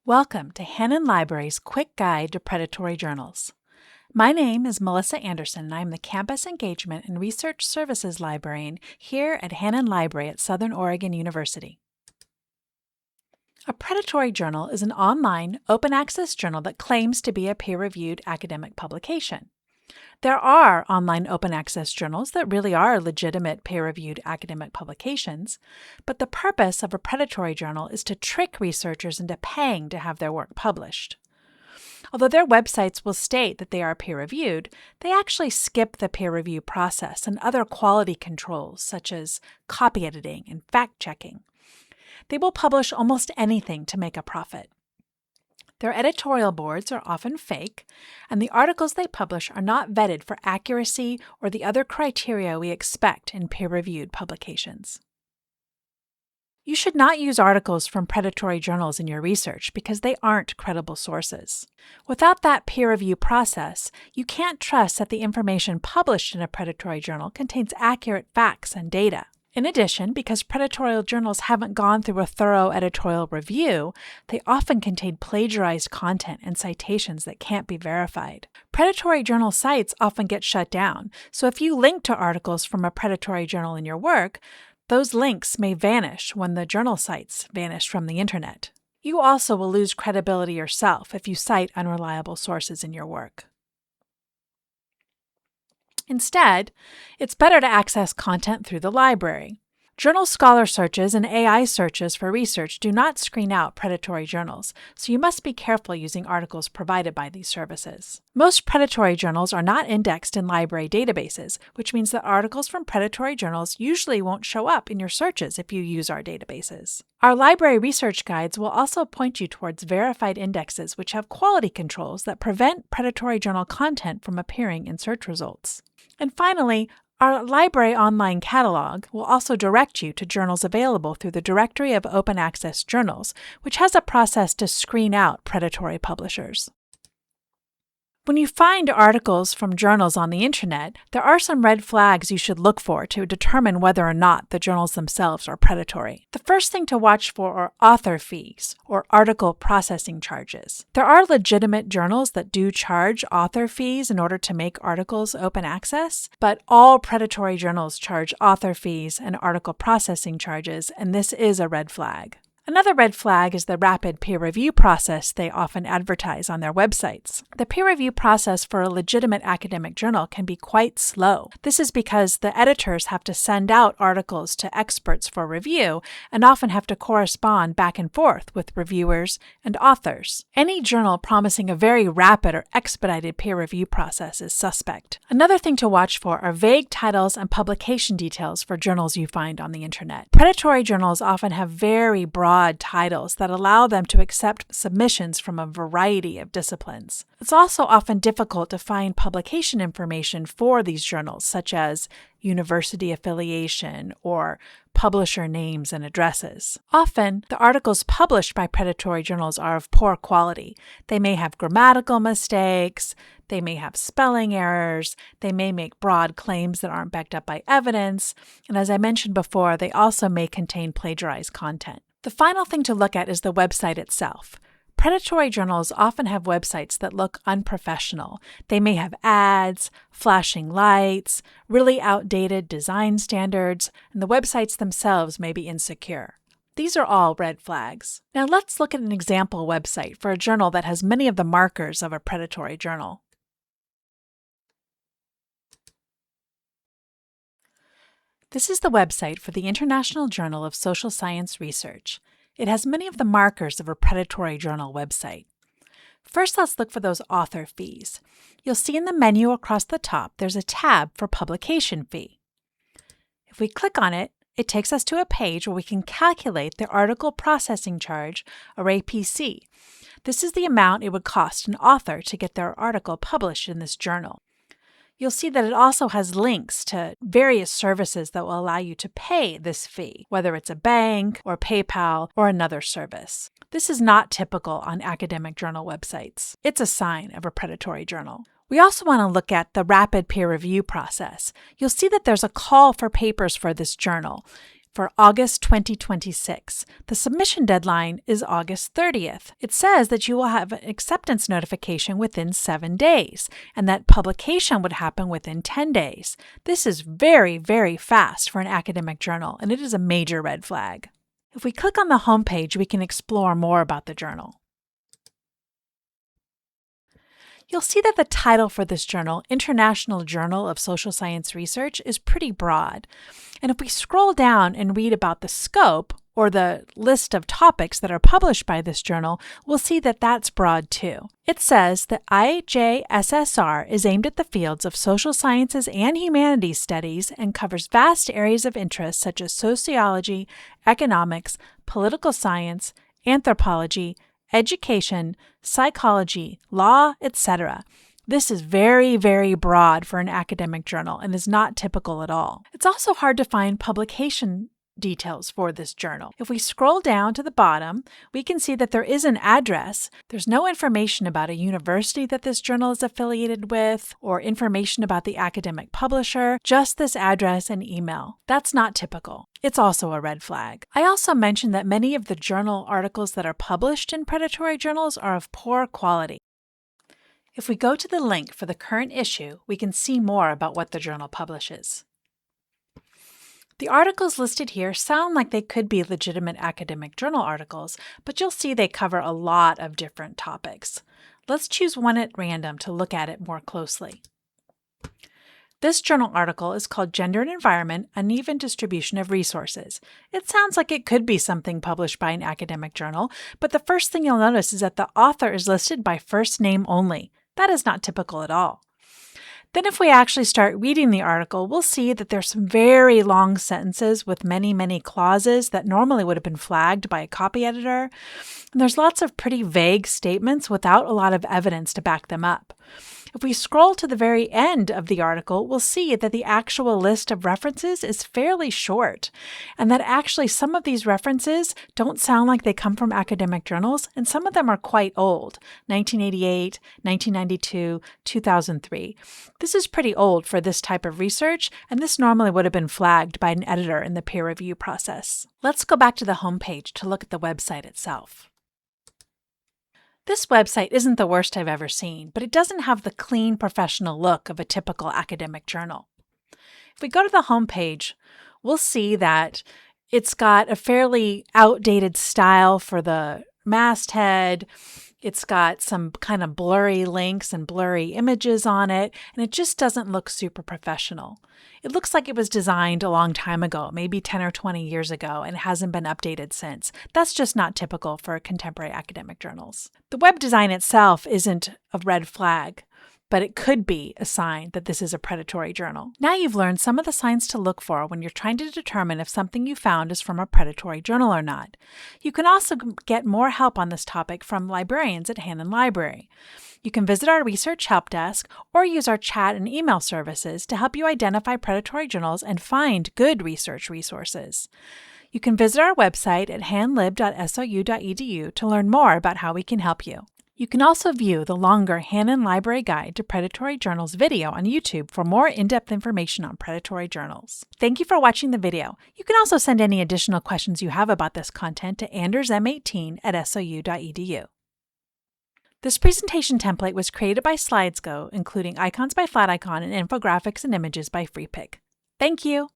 Welcome to Hannon Library's Quick Guide to Predatory Journals. My name is Melissa Anderson, and I'm the Campus Engagement and Research Services Librarian here at Hannon Library at Southern Oregon University. A predatory journal is an online, open-access journal that claims to be a peer-reviewed academic publication. There are online open-access journals that really are legitimate peer-reviewed academic publications, but the purpose of a predatory journal is to trick researchers into paying to have their work published. Although their websites will state that they are peer-reviewed, they actually skip the peer review process and other quality controls such as copy editing and fact-checking. They will publish almost anything to make a profit. Their editorial boards are often fake, and the articles they publish are not vetted for accuracy or the other criteria we expect in peer-reviewed publications. You should not use articles from predatory journals in your research because they aren't credible sources. Without that peer review process, you can't trust that the information published in a predatory journal contains accurate facts and data. In addition, because predatory journals haven't gone through a thorough editorial review, they often contain plagiarized content and citations that can't be verified. Predatory journal sites often get shut down, so if you link to articles from a predatory journal in your work, those links may vanish when the journal sites vanish from the internet. You also will lose credibility yourself if you cite unreliable sources in your work. Instead, it's better to access content through the library. Journal scholar searches and AI searches for research do not screen out predatory journals, so you must be careful using articles provided by these services. Most predatory journals are not indexed in library databases, which means that articles from predatory journals usually won't show up in your searches if you use our databases. Our library research guides will also point you towards verified indexes which have quality controls that prevent predatory journal content from appearing in search results. And finally, our library online catalog will also direct you to journals available through the Directory of Open Access Journals, which has a process to screen out predatory publishers. When you find articles from journals on the internet, there are some red flags you should look for to determine whether or not the journals themselves are predatory. The first thing to watch for are author fees, or article processing charges. There are legitimate journals that do charge author fees in order to make articles open access, but all predatory journals charge author fees and article processing charges, and this is a red flag. Another red flag is the rapid peer review process they often advertise on their websites. The peer review process for a legitimate academic journal can be quite slow. This is because the editors have to send out articles to experts for review and often have to correspond back and forth with reviewers and authors. Any journal promising a very rapid or expedited peer review process is suspect. Another thing to watch for are vague titles and publication details for journals you find on the internet. Predatory journals often have very broad titles that allow them to accept submissions from a variety of disciplines. It's also often difficult to find publication information for these journals, such as university affiliation or publisher names and addresses. Often, the articles published by predatory journals are of poor quality. They may have grammatical mistakes, they may have spelling errors, they may make broad claims that aren't backed up by evidence, and as I mentioned before, they also may contain plagiarized content. The final thing to look at is the website itself. Predatory journals often have websites that look unprofessional. They may have ads, flashing lights, really outdated design standards, and the websites themselves may be insecure. These are all red flags. Now let's look at an example website for a journal that has many of the markers of a predatory journal. This is the website for the International Journal of Social Science Research. It has many of the markers of a predatory journal website. First, let's look for those author fees. You'll see in the menu across the top, there's a tab for publication fee. If we click on it, it takes us to a page where we can calculate the article processing charge, or APC. This is the amount it would cost an author to get their article published in this journal. You'll see that it also has links to various services that will allow you to pay this fee, whether it's a bank or PayPal or another service. This is not typical on academic journal websites. It's a sign of a predatory journal. We also want to look at the rapid peer review process. You'll see that there's a call for papers for this journal. for August 2026. The submission deadline is August 30th. It says that you will have an acceptance notification within 7 days, and that publication would happen within 10 days. This is very, very fast for an academic journal, and it is a major red flag. If we click on the homepage, we can explore more about the journal. You'll see that the title for this journal, International Journal of Social Science Research, is pretty broad. And if we scroll down and read about the scope, or the list of topics that are published by this journal, we'll see that that's broad too. It says that IJSSR is aimed at the fields of social sciences and humanities studies and covers vast areas of interest such as sociology, economics, political science, anthropology, education, psychology, law, etc. This is very, very broad for an academic journal and is not typical at all. It's also hard to find publication details for this journal. If we scroll down to the bottom, we can see that there is an address. There's no information about a university that this journal is affiliated with or information about the academic publisher, just this address and email. That's not typical. It's also a red flag. I also mentioned that many of the journal articles that are published in predatory journals are of poor quality. If we go to the link for the current issue, we can see more about what the journal publishes. The articles listed here sound like they could be legitimate academic journal articles, but you'll see they cover a lot of different topics. Let's choose one at random to look at it more closely. This journal article is called Gender and Environment: Uneven Distribution of Resources. It sounds like it could be something published by an academic journal, but the first thing you'll notice is that the author is listed by first name only. That is not typical at all. Then if we actually start reading the article, we'll see that there's some very long sentences with many, many clauses that normally would have been flagged by a copy editor. And there's lots of pretty vague statements without a lot of evidence to back them up. If we scroll to the very end of the article, we'll see that the actual list of references is fairly short, and that actually some of these references don't sound like they come from academic journals, and some of them are quite old, 1988, 1992, 2003. This is pretty old for this type of research, and this normally would have been flagged by an editor in the peer review process. Let's go back to the homepage to look at the website itself. This website isn't the worst I've ever seen, but it doesn't have the clean, professional look of a typical academic journal. If we go to the homepage, we'll see that it's got a fairly outdated style for the masthead. It's got some kind of blurry links and blurry images on it, and it just doesn't look super professional. It looks like it was designed a long time ago, maybe 10 or 20 years ago, and hasn't been updated since. That's just not typical for contemporary academic journals. The web design itself isn't a red flag, but it could be a sign that this is a predatory journal. Now you've learned some of the signs to look for when you're trying to determine if something you found is from a predatory journal or not. You can also get more help on this topic from librarians at Hannon Library. You can visit our research help desk or use our chat and email services to help you identify predatory journals and find good research resources. You can visit our website at hanlib.sou.edu to learn more about how we can help you. You can also view the longer Hannon Library Guide to Predatory Journals video on YouTube for more in-depth information on predatory journals. Thank you for watching the video. You can also send any additional questions you have about this content to andersm18@sou.edu. This presentation template was created by SlidesGo, including icons by Flaticon and infographics and images by Freepik. Thank you!